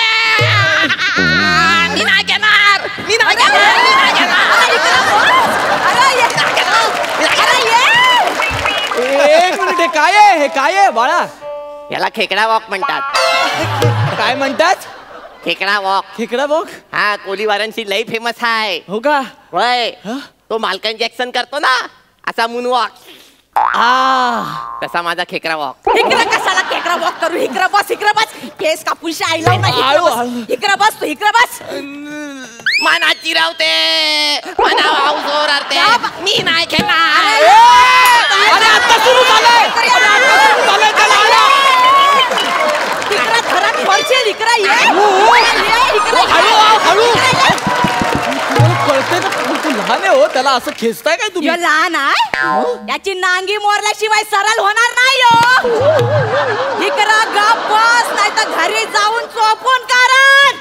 मी नाही घेणार, मी नाही घेणार, मी नाही घेणार. इकडे बस. अरे ये. एक मिनिट, हे काय आहे, हे काय आहे बाळा? याला खेकडा वॉक म्हणतात. काय म्हणतात? खेकडा वॉक. खेकडा वॉक? हा, कोलीवारांची लई फेमस आहे. हो का? होय. तो मालकन जॅक्सन करतो ना असा मून वॉक, तसा माझा खेकडा वॉक. इकडे कशाला खेकडा वॉक करू, इकडे बस, इकडे बस. केस कापूशी आई लावू ना, इकडे बस, तू इकडे बस. मना चिरावते, मना हाऊस ओरडते, मी नाही घेणार. अरे आता सुरू झालंय. इकडे घरात पडशील, इकडे ये. हळू कळते ना, लहान आहे हो, त्याला असं खेचताय काय तुम्ही? यो लहान आहे याची नांगी मोरल्याशिवाय सरळ होणार नाही हो. इकडं गप बस नाही तर घरी जाऊन चोपून कारण.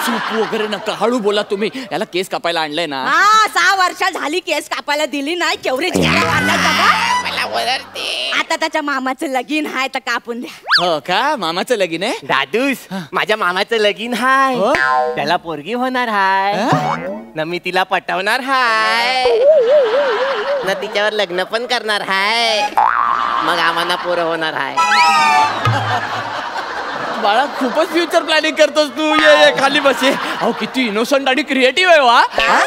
चूप वगैरे नका, हळू बोला तुम्ही. याला केस कापायला आणलंय ना. हा 6 वर्ष झाली केस कापायला दिली नाही. केवढे मला ओरडते. आता त्याच्या मामाचं लगीन आहे तर कापून द्या. हो का, मामाचं लगीन आहे? दादूस, माझ्या मामाचं लगीन हाय. त्याला पोरगी होणार हाय ना, मी तिला पटवणार हाय ना, तिच्यावर लग्न पण करणार हाय, मग आम्हाला पोरं होणार हाय. बाळा खूपच फ्युचर प्लॅनिंग करतोस तू. ये ये खाली बस ये. अहो किती इनोसंट आणि क्रिएटिव्ह आहे वा.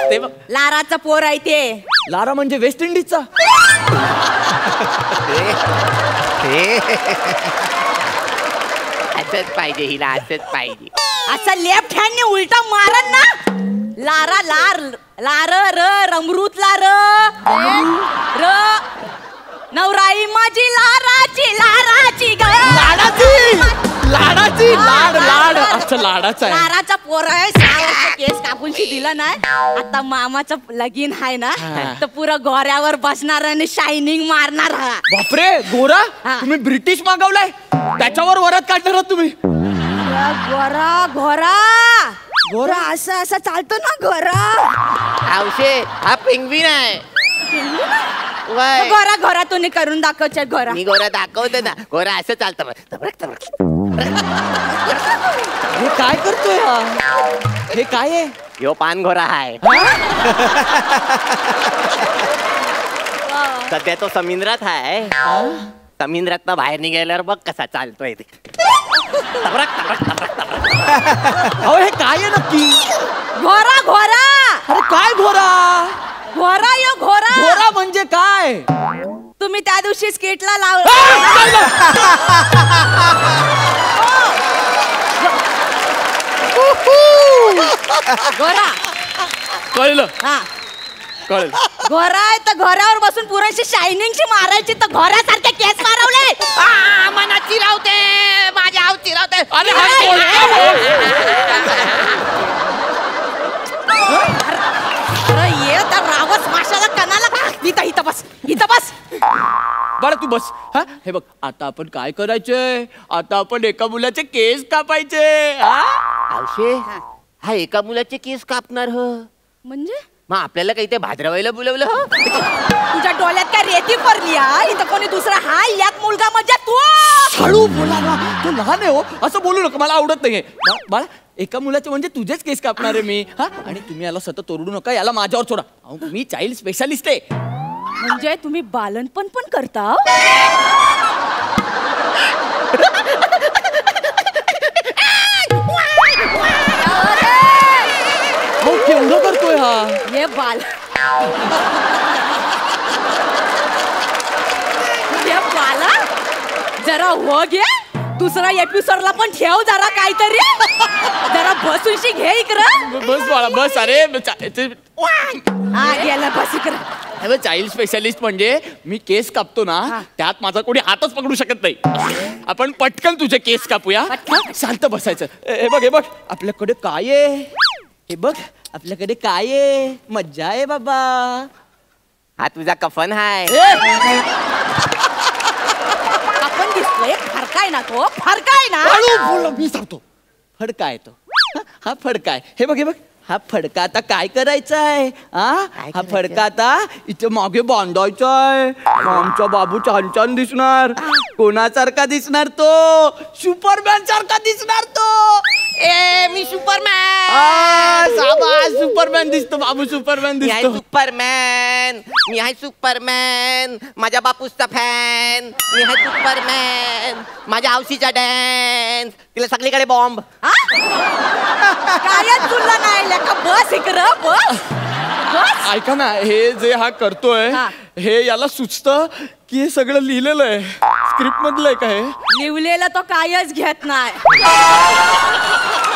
ते बघ, लाराचं पोर आहे ते. लारा म्हणजे वेस्ट इंडिजचा. असंच पाहिजे हिला, असंच पाहिजे. असं लेफ्ट हँडने उलटा मारन ना. लारा लार लार र रमरूतला र नवराई माझी लाराची लाराची लाडाची लाड लाड. अच्छा लाडाचा आहे. लाराचा पोर आहे. 6 वर्ष केस कापूनशी दिला नाही. आता मामाचं लगीन आहे ना तर पुरं गोऱ्यावर बसणार आणि शायनिंग मारणार. बापरे, गोरा? तुम्ही ब्रिटिश मागवलाय, त्याच्यावर वरात काढणार आहात तुम्ही? गोरा घोरा घोरा असं असं चालतो ना घोरा. आवशे हा पेंग्विन आहे. वय. घोरा घोरा तुम्ही करून दाखवचे घोरा. मी गोरा दाखवते ना. गोरा असं चालतं हे काय करतोय हा? हे काय आहे? यो पान घोरा हाय. सध्या तो समुद्रात हाय. समुद्रात बाहेर निघाल्यावर बघ कसा चालतोय ते. अहो हे काय आहे नक्की? घोरा घोरा. अरे काय घोरा? घोरा यो घोरा. घोरा म्हणजे काय? तुम्ही त्या दिवशी स्केटला लाव. घोरा कळलं? हा कळलं. घोरा आहे तर घोऱ्यावर बसून पुरेशी शायनिंगची मारायची तर घोऱ्यासारखे केस मारवले. मना चिरावते, माझ्या आव चिरावते. अरे अरे ये तर रावस माशाला कणाला. इथं बस, इथं बस. बरं तू बस. हा हे बघ, आता आपण काय करायचंय? आता आपण एका मुलाचे केस कापायचे. आवशे हा एका मुलाचे केस कापणार हो म्हणजे मग आपल्याला काही ते भाद्रवायला बोलवलं हो? तुझ्या डोळ्यात काय रेती पडली? इथं कोणी दुसरा हाय यात मुलगा म्हणजे तू. हळू बोला ना, तू लहान आहे हो, असं बोलू नका, मला आवडत नाहीये. बाळा एका मुलाचे म्हणजे तुझेच केस कापणार आहे मी. हा आणि तुम्ही याला सतत ओरडू नका, याला माझ्यावर सोडा. अहो मी चाइल्ड स्पेशालिस्ट आहे. म्हणजे तुम्ही बालनपण पण करता? हो केवढं करतोय हा? हे बाल हे बाला जरा हो घे. दुसरा एपिसोडला पण ठेव जरा काहीतरी. जरा बसूनशी घे इकडं. बस बाळा बस. अरे हा गेला बस इकडं. चाइल्ड स्पेशालिस्ट म्हणजे मी केस कापतो ना, त्यात माझा कोणी हातच पकडू शकत नाही. आपण पटकन तुझे केस कापूया. शांत बसायचं. हे बघ हे बघ आपल्याकडे काय आहे. हे बघ आपल्याकडे काय आहे. मज्जा आहे बाबा. हा तुझा कफन हाय. आपण दिसतोय फरकाय ना तो. फरकाय ना. बोल मी सांगतो. फडका आहे तो. हा फडका आहे. हे बघ हे बघ हा फडका आता काय करायचा आहे? हा फडका आता इथे मागे बांधायचा आहे. आमचा बाबू छान छान दिसणार. कोणासारखा दिसणार तो? सुपरमॅन सारखा दिसणार तो. ए मी सुपरमॅन. सुपरमॅन दिसतो बाबू. सुपरमॅन दिसतो. सुपरमॅन मी आहे. सुपरमॅन माझ्या बापूसचा फॅन. मी आहे सुपरमॅन. माझ्या आवशीचा डॅन्स. तिला सगळीकडे बॉम्ब. काय तुला नाही लेका. बस इकडं बस. ऐका ना, हे जे हा करतोय हे याला सुचतं की हे सगळं लिहिलेलं आहे स्क्रिप्ट मधलं आहे का? हे लिवलेलं तो कायच घेत नाही.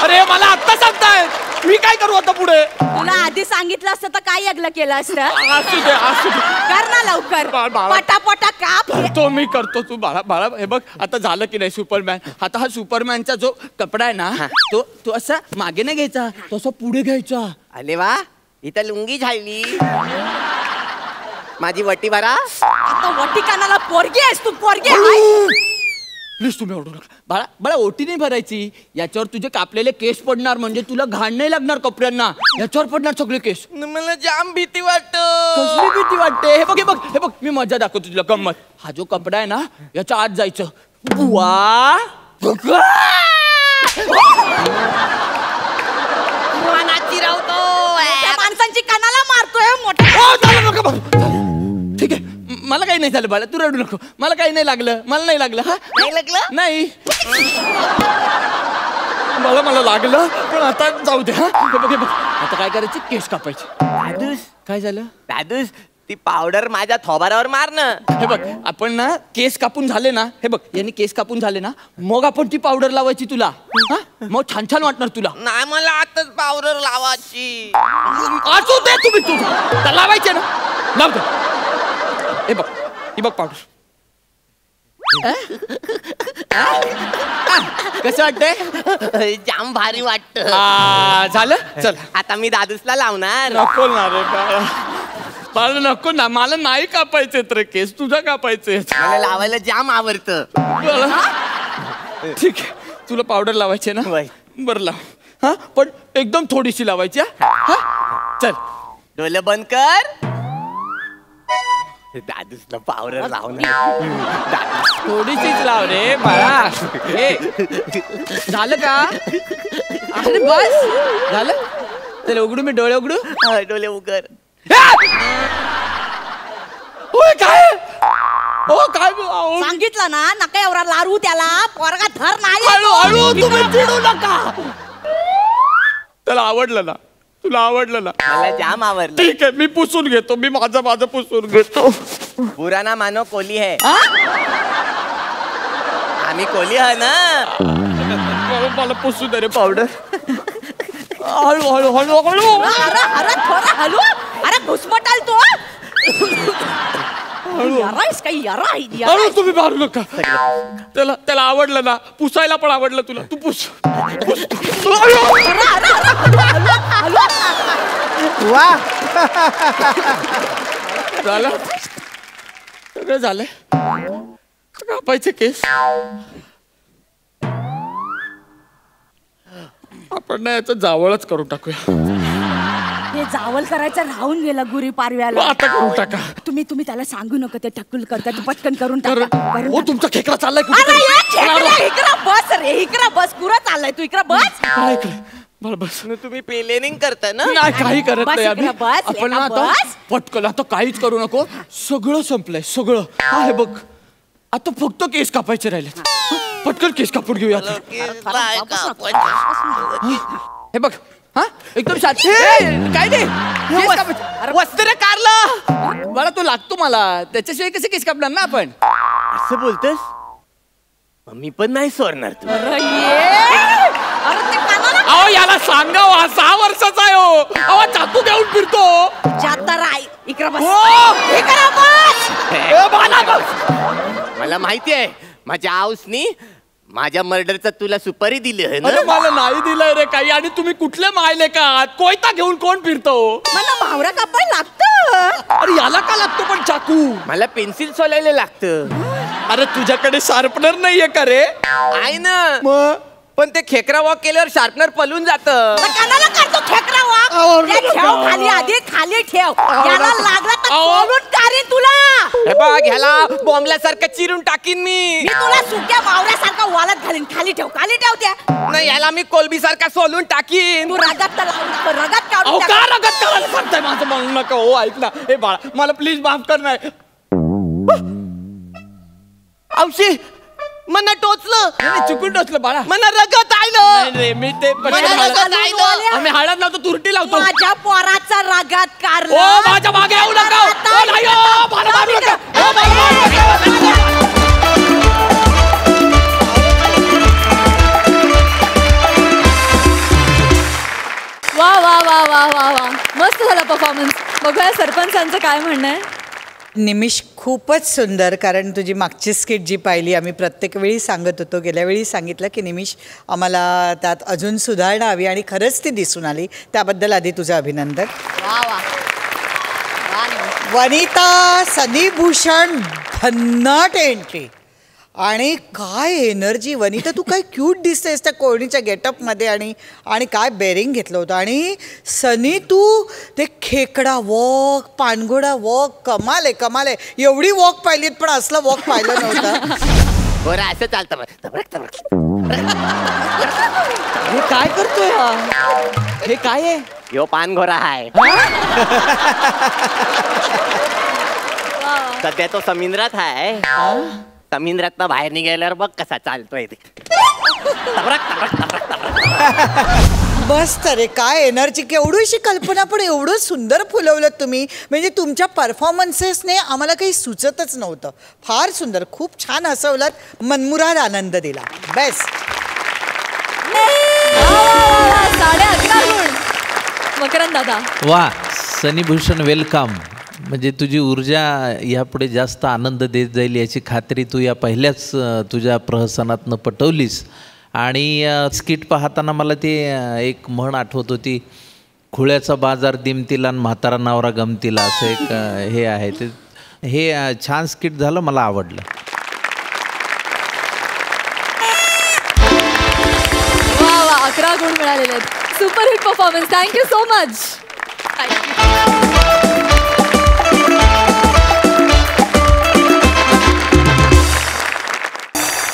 अरे मला आता सांगताय, मी काय करू आता पुढे? तुला आधी सांगितलं असतं तर काय यज्ञ केलं असतं? असू दे असू दे. कर ना लवकर. पटापटा काप. तो मी करतो. तू बाळा बाळा हे बघ आता झालं की नाही सुपरमॅन. आता हा सुपरमॅनचा जो कपडा आहे ना तो तो असा मागे नाही घ्यायचा, तो असा पुढे घ्यायचा. अरे वा इथं लुंगी झाली. माझी वटी भरा. आता वटी कानाला पोरगी आहेस तू, पोरगी आहे. प्लीज तुम्ही ओढू नका. बाळा बाळा ओटी नाही भरायची. याच्यावर तुझे कापलेले केस पडणार, म्हणजे तुला घाण नाही लागणार कपड्यांना. याच्यावर पडणार सगळे केस. मला जाम भीती वाटत. कसली भीती वाटते? हे बघ हे बघ हे बग, मी मजा दाखवतो तुला गंमत. हा जो कपडा आहे ना, याच्या आत जायचं. बुवा मनाची रावतो. त्या माणसांची कानाला मारतोय मोठा. ठीक आहे, मला काही नाही झालं बाळा, तू रडू नको. मला काही नाही लागलं, मला नाही लागलं. हा नाही लागलं? नाही मला लागलं, पण आता जाऊ दे. हा हे बघ हे बघ, आता काय करायचं, केस कापायचे. दादूस काय झालं? दादूस ती पावडर माझ्या थोबारावर मार ना. हे बघ, आपण ना केस कापून झाले ना, हे बघ यांनी केस कापून झाले ना, मग आपण ती पावडर लावायची तुला. हा मग छान छान वाटणार तुला. नाही मला आताच पावडर लावायची. असू दे तुम्ही तुझं लावायचे ना, लाव दे. हे बघ ही बघ पावडर. कसं वाटतंय? जाम भारी वाटत. झालं, चल आता मी दादूसला लावणार. नको ना रे बाळा, मला नको ना, मला नाही कापायचे रे केस, तुझा कापायचे. मला लावायला जाम आवडतं. ठीक आहे, तुला पावडर लावायची ना, बरं लाव. हा पण एकदम थोडीशी लावायची. हा चल डोलं बंद कर. दादूसला पावडर लावणार. थोडीशीच लाव रे बाळा. झालं का? अरे बस झालं. चल उघडू, मी डोळे उघडू. डोळे उघड. काय हो काय सांगितलं ना, नका एवढा लारू त्याला, पोरगा धर नाही. हळू तुम्ही चिडू नका. त्याला आवडलं ना, तुला आवडलं ना? मला जाम आवडलं. ठीक आहे, मी पुसून घेतो, मी माझं पुसून घेतो. बुरा ना मानो, कोली है. आम्ही कोली आहे ना. मला पुसू दे रे पावडर. हळू हळू हळू हळू. अरे थोडा हलू. अरे घुसमटाल तो. हळू तुम्ही मारू नका. त्याला आवडलं ना, पुसायला पण आवडलं तुला, तू पुस. वा झालं, सगळं झालंय. कापायचे केस. आपण ना याचं जावळच करून टाकूया. हे जावल करायचं राहून गेलं गुरी पारव्याला. आता करून टाका. तुम्ही त्याला सांगू नका, ते टक्कल करता, पटकन करून टाका. हो तुमचा खेकडा चाललाय इकडं बस रे, इकडं बस. कुठं चाललाय तू? इकडं बस. बस तुम्ही प्लेनिंग करता ना? नाही, काही करत नाही आम्ही. बस, आपण ना आता पटकन, आता काहीच करू नको, सगळं संपलंय सगळं. हा हे बघ, आता फक्त केस कापायचे राहिले. पटकन केस कापून घेऊया. हे बघ, हा एकदम शांत. काय नाही, वस्त्र कारलं मला, तो लागतो मला, त्याच्याशिवाय कसे केस कापणार ना आपण. असं बोलतोस? मी पण नाही सोडणार तू. अहो याला सांगा, 6 वर्षाचा आहे हो. अहो चाकू घेऊन फिरतो. इकडं बस. मला माहिती आहे, माझ्या आऊसनी माझ्या मर्डरचा तुला सुपारी दिली आहे ना. अरे मला नाही दिलंय रे काही. आणि तुम्ही कुठले मायले का? कोयता घेऊन कोण फिरतो? मला भावरा कापायला लागतं. अरे याला का लागतो पण चाकू? मला पेन्सिल सोलायला लागतं. अरे तुझ्याकडे शार्पनर नाहीये का रे? आहे ना, पण ते खेकरा वॉक केल्यावर शार्पनर पलून जातं. कानाला काढतो खेकरा वॉक. ठेव खाली, आधी खाली ठेव. याला लागला तर सोलून काढीन तुला. हे बघ, ह्याला बॉम्बल्यासारखं चिरून टाकीन मी. तुला सुक्या मावऱ्यासारखा वालत घालीन. खाली ठेव त्या. नाही, ह्याला मी कोलबी सारखा सोलून टाकीन. तू रगत रगत काढून का रगत करायला सांगताय? माझं म्हणू नका हो, ऐक ना. हे बाळा, मला प्लीज माफ कर. नाही औशी, मना टोचलं. चुकून टोचलं बाळा. मना रगत आलं. मी ते आम्ही हळद लावतो, तुरटी लावतो. माझ्या पोराचा रगत काढला. ओ माझ्या मागे येऊ नका. वा वा वा वा वा वा, मस्त झाला परफॉर्मन्स. बघूया सरपंचांचं काय म्हणणं आहे. निमिष खूपच सुंदर. कारण तुझी मागची स्किट जी पाहिली आम्ही प्रत्येक वेळी सांगत होतो, गेल्या वेळी सांगितलं की निमिष आम्हाला त्यात अजून सुधारणा हवी आणि खरंच ती दिसून आली. त्याबद्दल आधी तुझं अभिनंदन. वनिता सनी भूषण भन्नाट एंट्री आणि काय एनर्जी. वनिता तू काय क्यूट दिसतेस त्या कोळणीच्या गेटअपमध्ये आणि काय बेरिंग घेतलं होतं. आणि सनी तू ते खेकडा वॉक, पानघोडा वॉक, कमाल आहे कमाल आहे. एवढी वॉक पाहिलीत पण असलं वॉक पाहिलं नव्हतं. बरं असं चालतं. हे काय करतोय हे काय आहे? यो पानघोरा आहे. सध्या तो समुद्रात आहे. समुद्रात बाहेर निघाल्यावर बघ कसा चालतोय ते. बस तर काय एनर्जी. केवढीशी कल्पना पण एवढं सुंदर फुलवलं तुम्ही. म्हणजे तुमच्या परफॉर्मन्सेसने आम्हाला काही सुचतच नव्हतं. फार सुंदर, खूप छान हसवलात, मनमुराद आनंद दिला. बेस्ट. 11.5 गुण मकरंद दादा. वा सनी भूषण वेलकम. म्हणजे तुझी ऊर्जा यापुढे जास्त आनंद देत जाईल याची खात्री तू या पहिल्याच तुझ्या प्रहसनातनं पटवलीस. आणि स्किट पाहताना मला ते एक म्हण आठवत होती, खुळ्याचा बाजार दिमतीला आणि म्हातारा नवरा गमतीला, असं एक हे आहे. ते हे छान स्किट झालं, मला आवडलं. वा वा 11 गुण मिळालेले आहेत. Superhit performance. Thank you so much.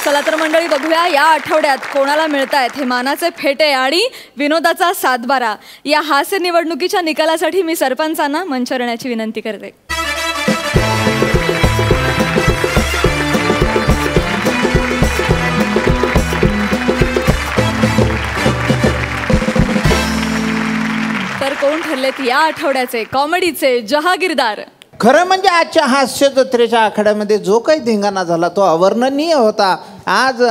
चला तर मंडळी बघूया या आठवड्यात कोणाला मिळतायत हे मानाचे फेटे आणि विनोदाचा 7-12. या हास्य निवडणुकीच्या निकालासाठी मी सरपंचांना मंचावर येण्याची विनंती करते. तर कोण ठरलेत या आठवड्याचे कॉमेडीचे जहागीरदार? खरं म्हणजे आजच्या हास्य जत्रेच्या आखाड्यामध्ये जो काही धिंगाणा झाला तो अवर्णनीय होता. आज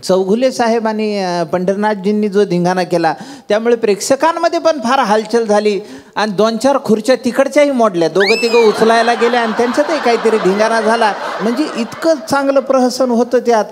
चौघुले साहेब आणि पंढरनाथजींनी जो धिंगाणा केला त्यामुळे प्रेक्षकांमध्ये पण फार हालचाल झाली आणि 2-4 खुर्च्या तिकडच्याही मोडल्या. 2-3 उचलायला गेल्या आणि त्यांच्यातही काहीतरी धिंगाणा झाला. म्हणजे इतकं चांगलं प्रहसन होतं त्यात.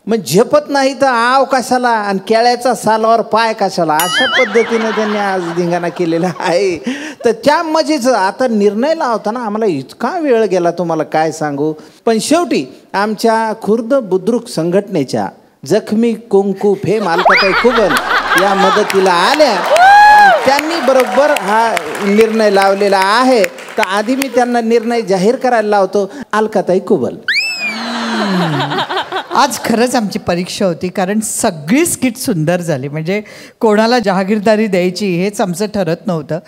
मग झेपत नाही तर आव कशाला आणि केळ्याचा सालावर पाय कशाला, अशा पद्धतीनं त्यांनी आज धिंगाणा केलेला आहे. तर त्या मजेचं आता निर्णय लावताना आम्हाला इतका वेळ गेला तुम्हाला काय सांगू. पण शेवटी आमच्या खुर्द बुद्रुक संघटनेच्या जखमी कुंकू फेम अलकाताई कुबल या मदतीला आल्या. त्यांनी बरोबर हा निर्णय लावलेला आहे. तर आधी मी त्यांना निर्णय जाहीर करायला लावतो. अलकाताई कुबल. आज खरंच आमची परीक्षा होती कारण सगळी स्किट सुंदर झाली. म्हणजे कोणाला जहागीरदारी द्यायची हेच आमचं ठरत नव्हतं.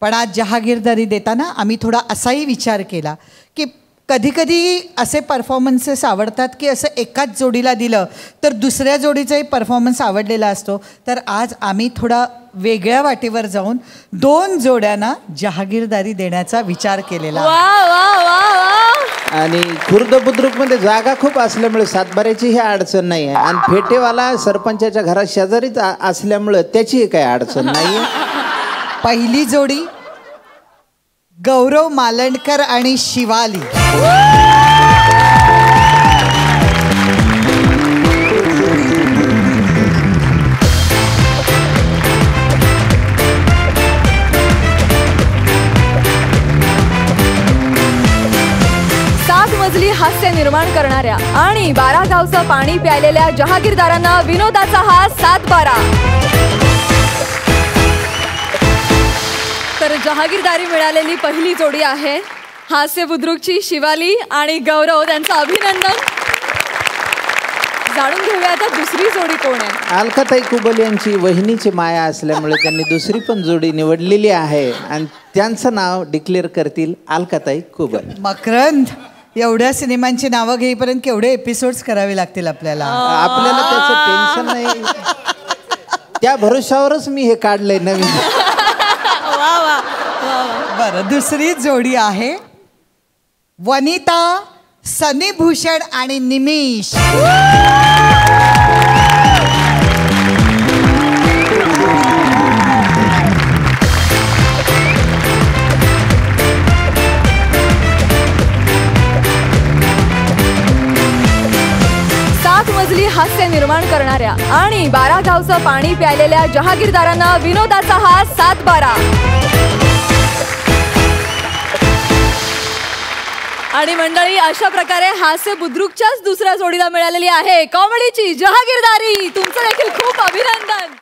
पण आज जहागीरदारी देताना आम्ही थोडा असाही विचार केला की कधीकधी असे परफॉर्मन्सेस आवडतात की असं एकाच जोडीला दिलं तर दुसऱ्या जोडीचाही परफॉर्मन्स आवडलेला असतो. तर आज आम्ही थोडा वेगळ्या वाटेवर जाऊन 2 जोड्यांना जहागीरदारी देण्याचा विचार केलेला. आणि खुर्द बुद्रुकमध्ये जागा खूप असल्यामुळे सातबाऱ्याची ही अडचण नाही आहे आणि फेटेवाला सरपंचाच्या घरात शेजारीच असल्यामुळं त्याची काही अडचण नाही आहे. पहिली जोडी गौरव मालंडकर आणि शिवाली. मजली हास्य निर्माण करणाऱ्या आणि 12 गावचं पाणी प्यायलेल्या जहागीरदारांना विनोदाचा हा 7-12. तर जहागीरदारी मिळालेली पहिली जोडी आहे हास्य बुद्रुकची शिवाली आणि गौरव. त्यांचं अभिनंदन. जाणून घेऊया आता दुसरी जोडी कोण आहे. अलकाताई कुबल यांची वहिनीची माया असल्यामुळे त्यांनी दुसरी पण जोडी निवडलेली आहे आणि त्यांचं नाव डिक्लेअर करतील अलकाताई कुबल. मकरंद, एवढ्या सिनेमांची नावं घेईपर्यंत केवढे एपिसोड्स करावे लागतील आपल्याला. आपल्याला त्याचं टेन्शन नाही. त्या भरोशावरच मी हे काढलंय नवीन. बरं, दुसरी जोडी आहे वनिता सनी भूषण आणि निमिष. निर्माण करणाऱ्या आणि 12 गावचं पाणी प्यायलेल्या जहागीरदारांना विनोदाचा हा 7-12. आणि मंडळी, अशा प्रकारे हास्य बुद्रुकच्याच दुसऱ्या जोडीला मिळालेली आहे कॉमेडीची जहागीरदारी. तुमचं देखील खूप अभिनंदन.